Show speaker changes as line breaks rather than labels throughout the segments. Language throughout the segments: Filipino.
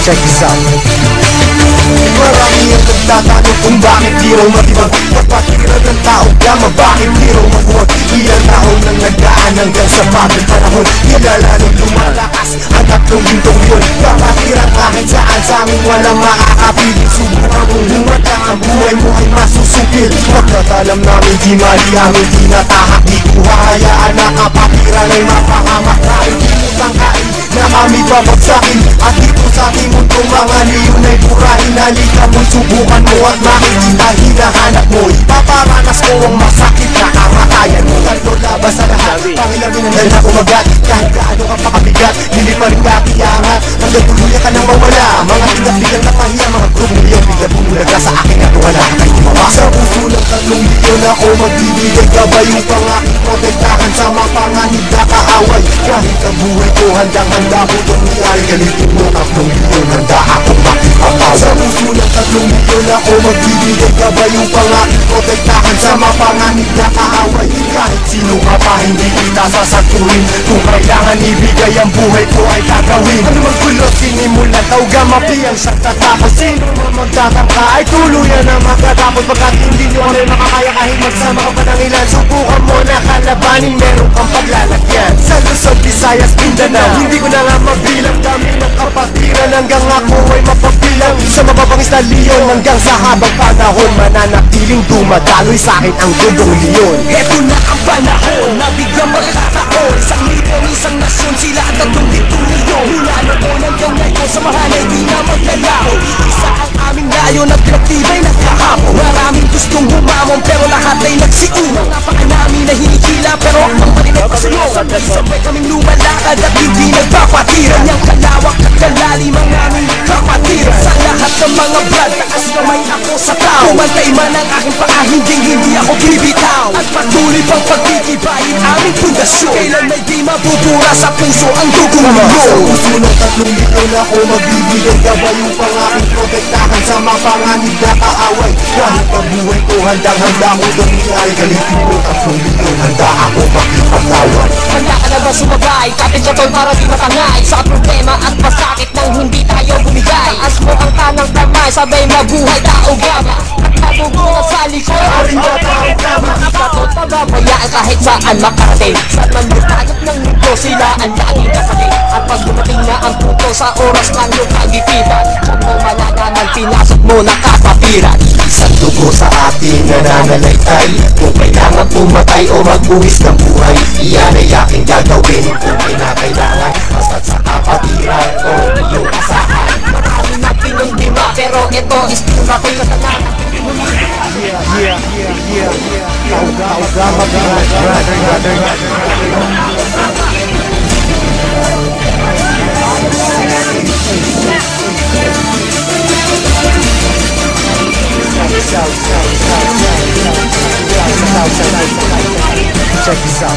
Check this out. Marami ang nagtatanong kung bakit di raw matibag kapatiran ng tao gama, bakit di raw mag-work. Ilang taon nang nagdaan hanggang sa bagong panahon, kilala nung lumalakas ang tatlong gintong yun. Kapatiran kahit saan sa amin walang makakapiling. Subukan mong humatang ang buhay mo ay masusupil. Pagkatalam namin di mali amin, di natahak, di ko hahayaan na kapatiran ay mapahamak. Kahit di mo tangkain na kami babagsakin, at dito sa ating mundo mga leon ay burahin. Halika mo'y subukan mo at makikita hinahanap mo. Ipaparanas ko ang masakit na kamatayan mo. Tatlo labas sa lahat, pangilamin ang dala kumagat. Kahit gaano ka pakabigat, hindi pa rin kakiyangat. Hanggang tuluyan ka nang mawala. Mga tigas-tigas na pahiya, mga grumuliyang bigla bumulaga sa akin at wala kay tumawa. Sa puso ng 3 milyon ako magbibigay gabay upang aking protektahan sa mga panganib na kaaway. Kahit ang buhay ko handang-handa ko itong iyay. Galitin mo 3 milyon, handa ako makipagpaway. Sa puso ng 3 milyon ako magbibigay gabay upang aking protektahan sa mga panganib na kaaway. Kahit sino ka pa hindi kita sasatuhin, kung kailangan ibigay ang buhay ko ay gagawin. Ano mang gulo sinimulan, tawga mapiyang siyang tatapos. Sino man magtatangka ay tuluyan na magtatapos. Pagkat hindi nyo kami makakaya kahit magsama ka pa ng ilan. Subukan mo na kalabanin, meron kang paglalagyan. Sa Luzon, Visayas, Mindanao, hindi ko na nga mabilang. Dami ng kapatiran hanggang ako ay mapagbilang. Sa mababang istalyon hanggang sa habang panahon, mananatiling dumadaloy sa akin ang dudong leon.
Eto na ang panahon na biglang magkataon. Isang milyon, isang nasyon, sila at 3 milyon. Mula noon hanggang ngayon, samahan ay di na maglalaho. Isa ang aming layon at pinagtibay na kahapon. Maraming gustong humamon pero lahat ay nagsiuna. Napaka namin na hinikila pero ang malinag pa sa'yo. Sabay kaming lumalakad at hindi nagpapatiran. Yang kalawak at kalalim ang aming kapatiran. Sa lahat ng mga brad, taas kamay ako sa tao. Kumantay man ang aking paa, hindi ako bibitaw. At patuloy pang pagtitibayin aming pundasyon. Kailan may di mabubura sa puso ang dugong mo.
Sa puso ng 3 milyon ako magbibigay gabay upang aking protektahan sa mga panganib na kaaway. Kahit ang buhay ko handang-handa ko itong iyay. Galitin mo 3 milyon, handa ako makipagtawan.
Handa ka na ba sumabay? Kapit sa tol para di matangay sa problema at pasakit nang hindi tayo bumigay. Taas mo ang tanang kamay, sabay mabuhay tao gama. At mabubungat sa likod, aring na tao gama. Ikatot pababayaan kahit saan makarating. Saan man lutanap ng mundo, sila ang laging kasaling. At pag dumating na ang puto sa oras ng iyong pagipitan, kung mo malalaman, pinasok mo na kapatiran.
Isang dugo sa ating nananalaytay. Kung kailangan pumatay o magbuwis ng buhay, iyan ay aking gagawin kung kinakailangan. Basta't sa kapatiran o iyong asahan.
Marami na pinagdima pero ito is tumatay na tanang.
Check this out.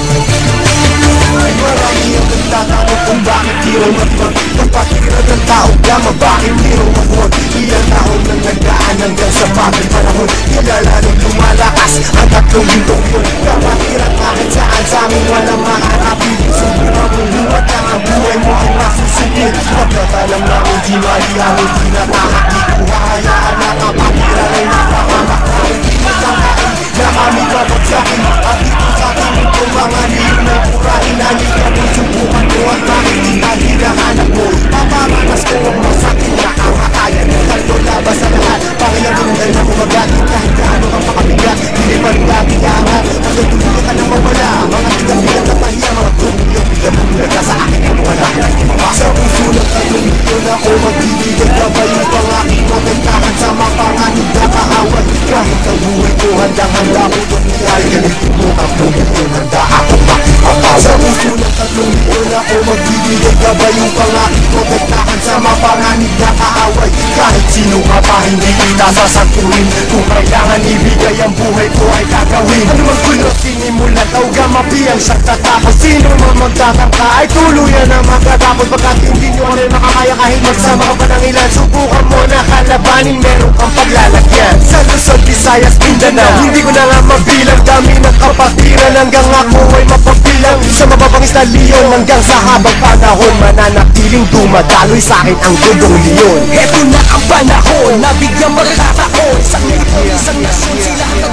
Marami ang nagtatanong kung bakit di raw matibag kapatiran ng tao gama, bakit di raw mag-work. Ilang taon nang nagdaan hanggang sa bagong panahon, kilala nung lumalakas ang 3 gintong yun. Kapatiran kahit saan sa amin walang makakapiling. Subukan mong humatang ang buhay mo ay masusupil. Pagkatalam namin di mali amin, di natahak, di ko hahayaan na kapatiran ay napahamak. Kahit di mo tangkain na kami babagsakin, at dito sa ating mundo mga leon ay burahin. Halika mo'y subukan mo at makikita hinahanap mo. Ipaparanas ko ang masakit na kamatayan. Tatlo labas sa lahat, pangilamin ang dala kumagat. Kahit gaano ka pakabigat, hindi pa rin kakiyangat. Hanggang tuluyan ka nang mawala. Mga tigas-tigas na pahiya, mga grumuliyang bigla bumulaga sa akin at wala kay tumawa. Sa puso ng 3 milyon ako magbibigay gabay upang aking protektahan sa mga panganib na kaaway. Kahit ang buhay ko handang-handa ko itong iyay. Galitin mo 3 milyon, handa ako makipagpaway. Sa puso ng 3 milyon ako magbibigay gabay upang aking protektahan sa mga panganib na kaaway. Kahit sino ka pa hindi kita sasatuhin, kung kailangan ibigay ang buhay ko ay gagawin. Ano mang gulo sinimulan, tawga gamapiyang siyang tatapos. Sino man magtatangka ay tuluyan na magtatapos. Pagkat hindi nyo rin makakaya kahit magsama ka pa ng ilan. Subukan mo na kalabanin, meron kang paglalagyan. Sa Luzon, Visayas, Mindanao, hindi ko na nga mabilang. Dami ng kapatiran hanggang ako ay mapabilang. Sa mababangis na leon hanggang sa habang panahon, mananatiling dumadaloy sa akin ang dudong leon.
Eto na ang panahon na bigyang magkataon. Isang nation, isang nasyon, sila ang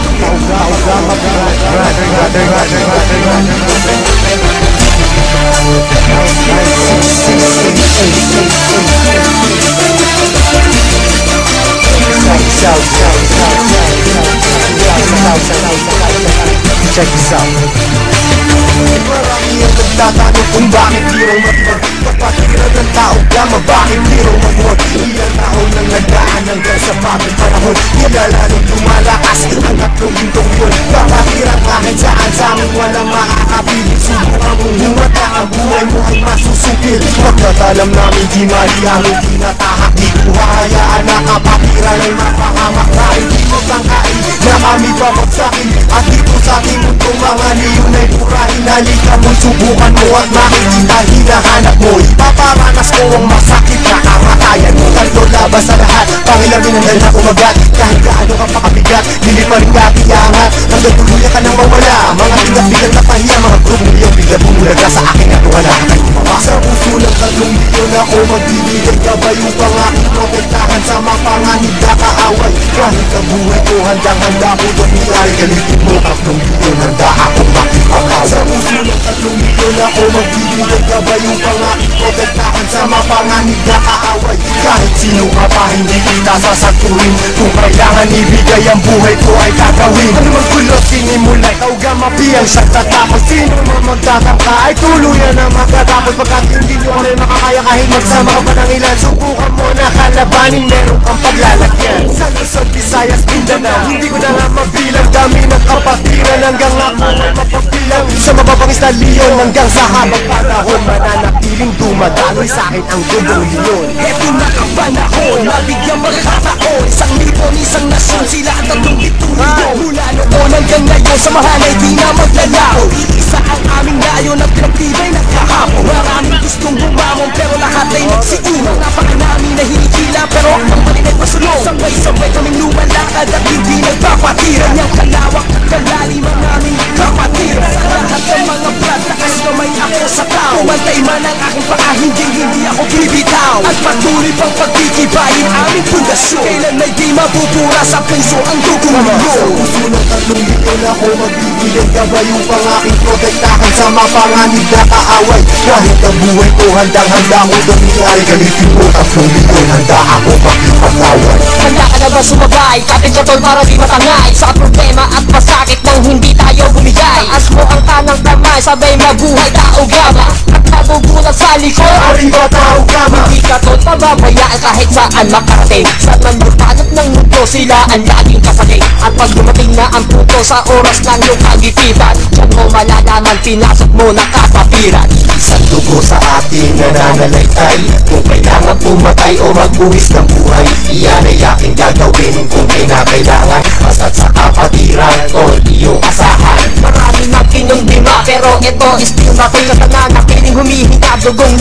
Check this out. Marami ang nagtatanong kung bakit di raw matibag. Kapatiran ng tao gama, bakit di raw mamuhat. Ilang taon nang nagdaan hanggang sa bagong panahon. Nilalanong lumalakas ang tatlong bintong yun. Kapatiran kahit saan sa amin walang makakabilis. Subukan mong humata, ang buhay mo ay masusupil. Pagkatalam namin di mali ang hindi natahak. Di ko hahayaan na kapatiran ay mapahamak. Kahit di mo tangkain na kami babagsakin. At dito sa ating mundong mga leon ay purahin. Halika mo, subukan mo at makikita hinahanap mo. Ipaparanas ko ang masakit na kamatayan mo. Tatlo labas sa lahat, pangilamin ang dala umagat. Kahit gaano ka pakabigat, hindi pa rin kakiyangat. Hanggang tuluyan ka nang mawala. Mga bigat-bigat na pahiya, mga grupong leon bigla bumulag ka sa aking natuwa na kayo gumawa. Sa puso ng tatlong leon ako magbibigay gabay upang aking protektahan sa mga panganib na kaaway. Kahit ang buhay ko handang-handa ko dumiyari. Galitin mo tatlong leon, handa ako makipakaw. Sa puso ng tatlong leon ako magbibigay gabay upang aking protektahan sa mga panganib na kaaway. Kahit sino ka pa hindi kita sasakurin. Kung kailangan ibigay ang buhay ko ay gagawin. Ano mang gulo sinimula, ikaw gamapiyang siyang tatapos. Sino man magtatangka ay tuluyan na magtatapos. Pagkat hindi nyo rin makakaya kahit magsama ka pa ng ilan. Subukan mo na kalabanin, meron kang paglalagyan. Sa Luzon, Visayas, Mindanao, hindi ko na nga mabilang. Dami ng kapatiran hanggang ako ay mapabilang. Sa mababangis na leon hanggang sa habang panahon, mananatiling dumadaloy sa akin ang dudong leon.
Eto na ang panahon na bigyang magkataon. Isang nipon, isang nasyon, sila ang tatlong ituloy. Mula noon hanggang ngayon, samahan ay di na maglalaho. Iisa ang aming layon at pinagtibay na kahapon. Maraming gustong bumamon pero lahat ay nagsiulang. Napakanami na hinikila pero ang mali ay pasulong. Sabay-sabay kaming lumalakad at hindi nagpapatiran. Niyang kalawak at kalalim ang aming kapatiran. Sa lahat ng mga brad, takas kamay ako sa tao. Kumantay man ang aking paa, hindi ako bibitaw. At patuloy pang pagtitibayin aming pundasyon. Kailan may di mabubura sa puso ang dugong mo.
Sa puso ng tatlong leon ako magbibigay gabay upang aking protektahan sa mga panganib na kaaway. Kahit ang buhay ko handang-handa ko dumiyari. Galitin mo tatlong leon, handa ako makipagtawad.
Handa ka na ba sumabay? Kapit ka tol para di matangay sa problema at masakit nang hindi tayo bumigay. Taas mo ang kanang kamay, sabay mabuhay tao gama. At magugulat sa likod,
Arriba tao gama.
hindi ka tol pababayaan kahit saan makarating. Saan man lupanap ng mundo, sila ang laging kasaling. At pag dumating na ang puto sa oras ng iyong kagipitan, diyan mo malalaman, pinasok mo na kapapiran.
Isang dugo sa ating nananalaytay. Kung kailangan pumatay o magbuwis ng buhay, iyan ay aking gagawin kung kailangan. Basta't sa kapatiran o iyong asahan.
Maraming magkinong dima pero ito is still natin. Sa tanan na piling humihinga dugong